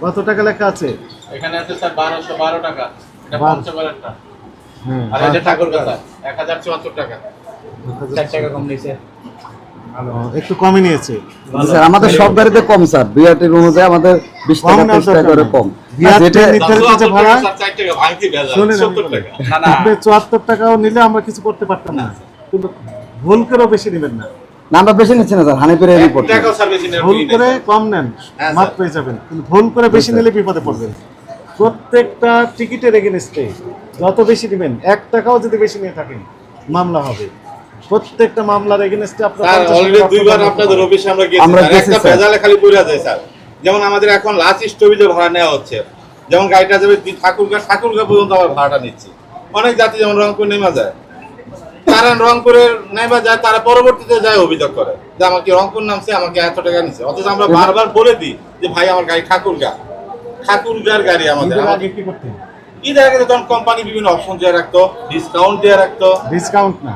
কত টাকা লেখা আছে এখানে? আছে স্যার 1212 টাকা। এটা পঞ্চগড়েরটা। আর এটা ঠাকুরগাছা 1074 টাকা। 4 টাকা কম নিয়েছে। একটু কমই নিয়েছে স্যার। আমাদের সব গাড়িতে কম স্যার, বিআরটির অনুযায়ী আমাদের 20 টাকা 30 টাকা করে কম। যেটা নির্ধারিত যে ভাড়া 4 টাকা ভাঙতি ভেজা 70 টাকা। না না, আপনি 74 টাকাও নিলে আমরা কিছু করতে পারতাম না, কিন্তু ভুল করেও বেশি নেবেন না। না আমরা বেশি নিচ্ছি না স্যার, হানিফের রিপোর্ট। টাকাও সার্ভিস নেই। ভুল করে কম নেন, মাপ পেয়ে যাবেন, কিন্তু ভুল করে বেশি নিলে বিপদে পড়বেন। প্রত্যেকটা টিকিটের এগেইনস্টে যত বেশি নেবেন, 1 টাকাও যদি বেশি নিয়ে থাকেন মামলা হবে। প্রত্যেকটা মামলার এগেইনস্টে আপনারা স্যার অলরেডি দুইবার আপনাদের অফিসে আমরা গেছি স্যার, একটা ভেজালে খালি পড়ে যায় স্যার। যেমন আমাদের এখন লাস্ট স্টপেজে ভাড়া নেওয়া হচ্ছে, যেমন গাড়িটা যাবে ঠাকুরগাঁ পর্যন্ত আমরা ভাড়াটা নিচ্ছি। অনেক যাত্রী যেমন রংপুর নেমে যায়, তারা রংপুরের নেমে যায়, তারা পরবর্তীতে যায় অভিযোগ করে যে আমাকে রংপুর নামছে, আমাকে এত টাকা নিচ্ছে। অথচ আমরা বারবার বলে দিই যে ভাই আমার গাড়ি ঠাকুরগাঁর গাড়ি। আমাদের আগে কি করতেন? ঈদের আগে তখন কোম্পানি বিভিন্ন অপশন দিয়ে রাখতো, ডিসকাউন্ট দিয়ে রাখতো। ডিসকাউন্ট না,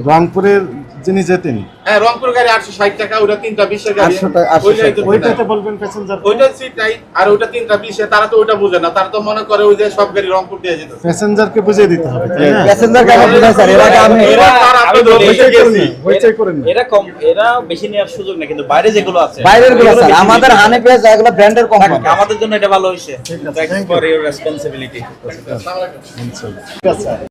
রংপুরের যিনি যেতেন, হ্যাঁ রংপুর গাড়ি 860 টাকা, ওটা 3টা 20 গাড়ি। 800 ওইটাতে বলবেন প্যাসেঞ্জার, ওইটা সিট নাই, আর ওইটা 3টা 20 তারা তো ওইটা বুঝে না, তারা তো মনে করে ওই যে সব গাড়ি রংপুর দিয়ে যেত। প্যাসেঞ্জারকে বুঝিয়ে দিতে হবে, তাই না? প্যাসেঞ্জার গাড়ি বুঝাই স্যার। এর আগে আমি এরা কম, এরা বেশি নেওয়ার সুযোগ নেই, কিন্তু বাইরে যেগুলো আছে বাইরের গুলো স্যার, আমাদের হানিফে যেগুলো ব্র্যান্ডের কম, আমাদের জন্য এটা ভালো হয়েছে। ঠিক আছে, থ্যাঙ্কস ফর ইওর রেসপন্সিবিলিটি। ঠিক আছে।